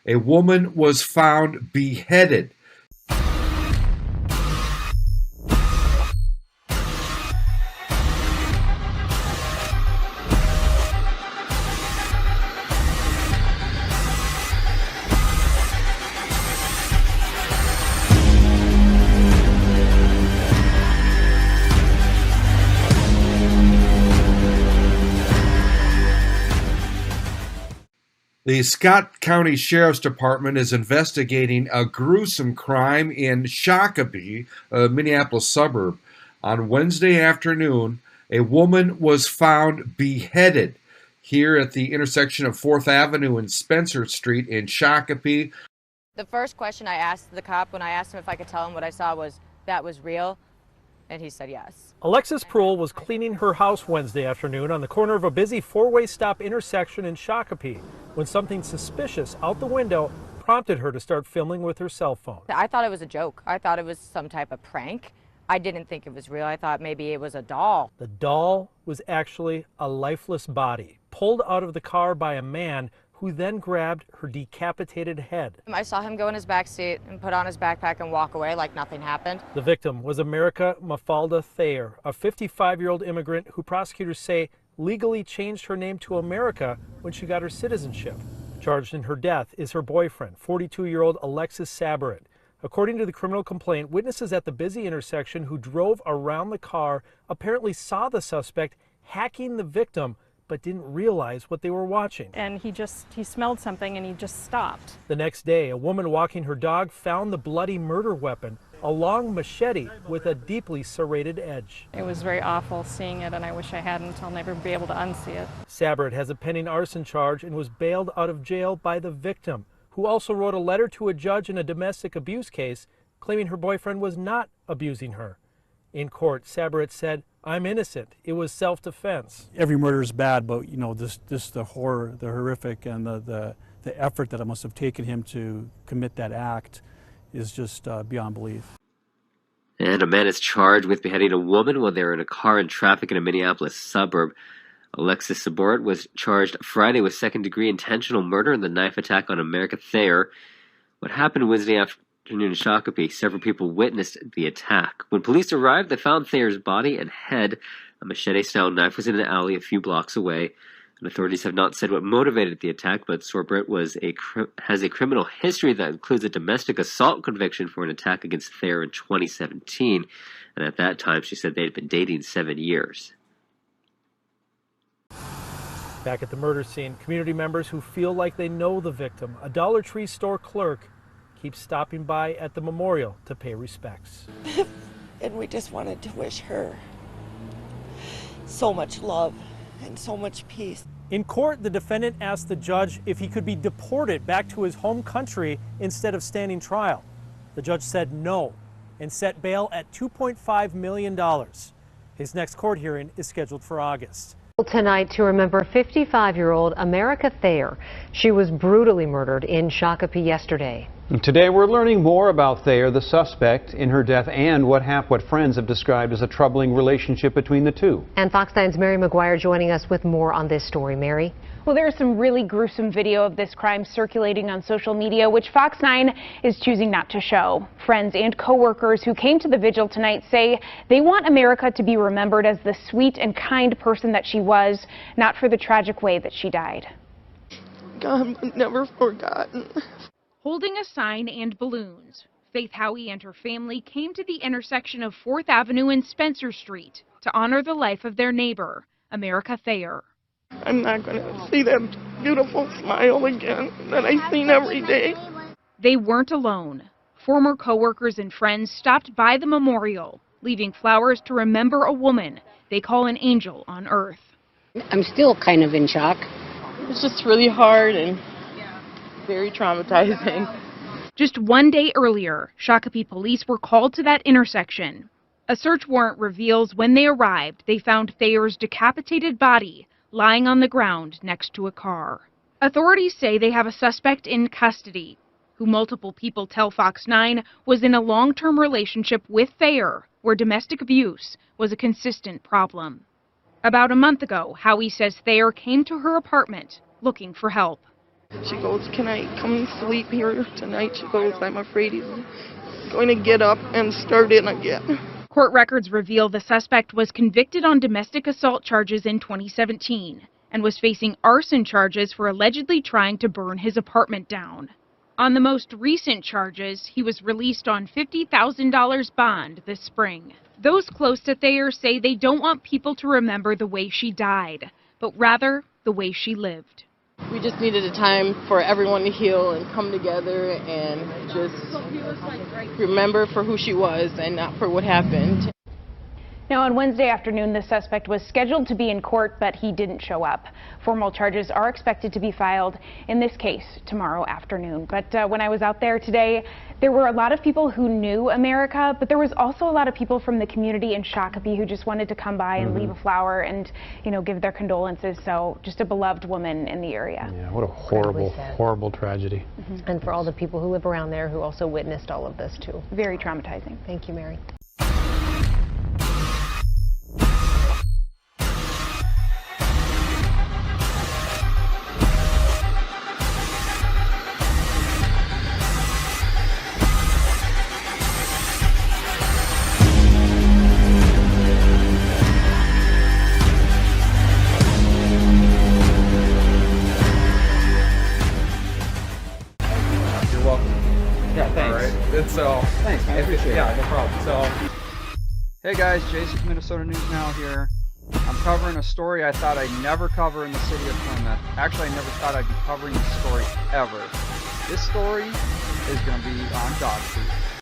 A woman was found beheaded. The Scott County Sheriff's Department is investigating a gruesome crime in Shakopee, a Minneapolis suburb. On Wednesday afternoon, a woman was found beheaded here at the intersection of 4th Avenue and Spencer Street in Shakopee. The first question I asked the cop when I asked him if I could tell him what I saw was, that was real, and he said yes. Alexis was cleaning her house Wednesday afternoon on the corner of a busy four-way stop intersection in Shakopee when something suspicious out the window prompted her to start filming with her cell phone. I thought it was a joke. I thought it was some type of prank. I didn't think it was real. I thought maybe it was a doll. The doll was actually a lifeless body pulled out of the car by a man who then grabbed her decapitated head. I saw him go in his back seat and put on his backpack and walk away like nothing happened. The victim was America Thayer, a 55-year-old immigrant who prosecutors say legally changed her name to America when she got her citizenship. Charged in her death is her boyfriend, 42-year-old Alexis Saborit. According to the criminal complaint, witnesses at the busy intersection who drove around the car apparently saw the suspect hacking the victim but didn't realize what they were watching. And he smelled something and he just stopped. The next day, a woman walking her dog found the bloody murder weapon, a long machete with a deeply serrated edge. It was very awful seeing it, and I wish I hadn't. I'll never be able to unsee it. Saborit has a pending arson charge and was bailed out of jail by the victim, who also wrote a letter to a judge in a domestic abuse case claiming her boyfriend was not abusing her. In court, Saborit said, "I'm innocent. It was self-defense." Every murder is bad, but the horror, the horrific, and the effort that it must have taken him to commit that act is just beyond belief. And a man is charged with beheading a woman while they were in a car in traffic in a Minneapolis suburb. Alexis Saborit was charged Friday with second-degree intentional murder in the knife attack on America Thayer. What happened Wednesday afternoon in Shakopee, several people witnessed the attack. When police arrived, they found Thayer's body and head. A machete-style knife was in an alley a few blocks away. And authorities have not said what motivated the attack, but Saborit has a criminal history that includes a domestic assault conviction for an attack against Thayer in 2017. And at that time, she said they had been dating 7 years. Back at the murder scene, community members who feel like they know the victim, a Dollar Tree store clerk, keeps stopping by at the memorial to pay respects. And we just wanted to wish her so much love and so much peace. In court, the defendant asked the judge if he could be deported back to his home country instead of standing trial. The judge said no and set bail at $2.5 million. His next court hearing is scheduled for August. Tonight to remember 55-year-old America Thayer. She was brutally murdered in Shakopee yesterday. Today we're learning more about Thayer, the suspect in her death, and what friends have described as a troubling relationship between the two. And Fox 9's Mary McGuire joining us with more on this story. Mary? Well, there's some really gruesome video of this crime circulating on social media, which Fox 9 is choosing not to show. Friends and co-workers who came to the vigil tonight say they want America to be remembered as the sweet and kind person that she was, not for the tragic way that she died. God was never forgotten. Holding a sign and balloons, Faith Howie and her family came to the intersection of 4th Avenue and Spencer Street to honor the life of their neighbor, America Thayer. I'm not going to see that beautiful smile again that I've seen every day. They weren't alone. Former co-workers and friends stopped by the memorial, leaving flowers to remember a woman they call an angel on earth. I'm still kind of in shock. It's just really hard and very traumatizing. Just one day earlier, Shakopee police were called to that intersection. A search warrant reveals when they arrived, they found Thayer's decapitated body lying on the ground next to a car. Authorities say they have a suspect in custody, who multiple people tell Fox 9 was in a long-term relationship with Thayer, where domestic abuse was a consistent problem. About a month ago, Howie says Thayer came to her apartment looking for help. She goes, "Can I come sleep here tonight?" She goes, "I'm afraid he's going to get up and start in again." Court records reveal the suspect was convicted on domestic assault charges in 2017 and was facing arson charges for allegedly trying to burn his apartment down. On the most recent charges, he was released on $50,000 bond this spring. Those close to Thayer say they don't want people to remember the way she died, but rather the way she lived. We just needed a time for everyone to heal and come together and just remember for who she was and not for what happened. Now, on Wednesday afternoon, the suspect was scheduled to be in court, but he didn't show up. Formal charges are expected to be filed in this case tomorrow afternoon. But when I was out there today, there were a lot of people who knew America, but there was also a lot of people from the community in Shakopee who just wanted to come by and leave a flower and, you know, give their condolences. So just a beloved woman in the area. Yeah, what a horrible, horrible tragedy. And for all the people who live around there who also witnessed all of this too. Very traumatizing. Thank you, Mary. Thanks, man. I appreciate it. Yeah, no problem. So, hey guys, Jason from Minnesota News Now here. I'm covering a story I thought I'd never cover in the city of Plymouth. Actually, I never thought I'd be covering this story ever. This story is going to be on dog food.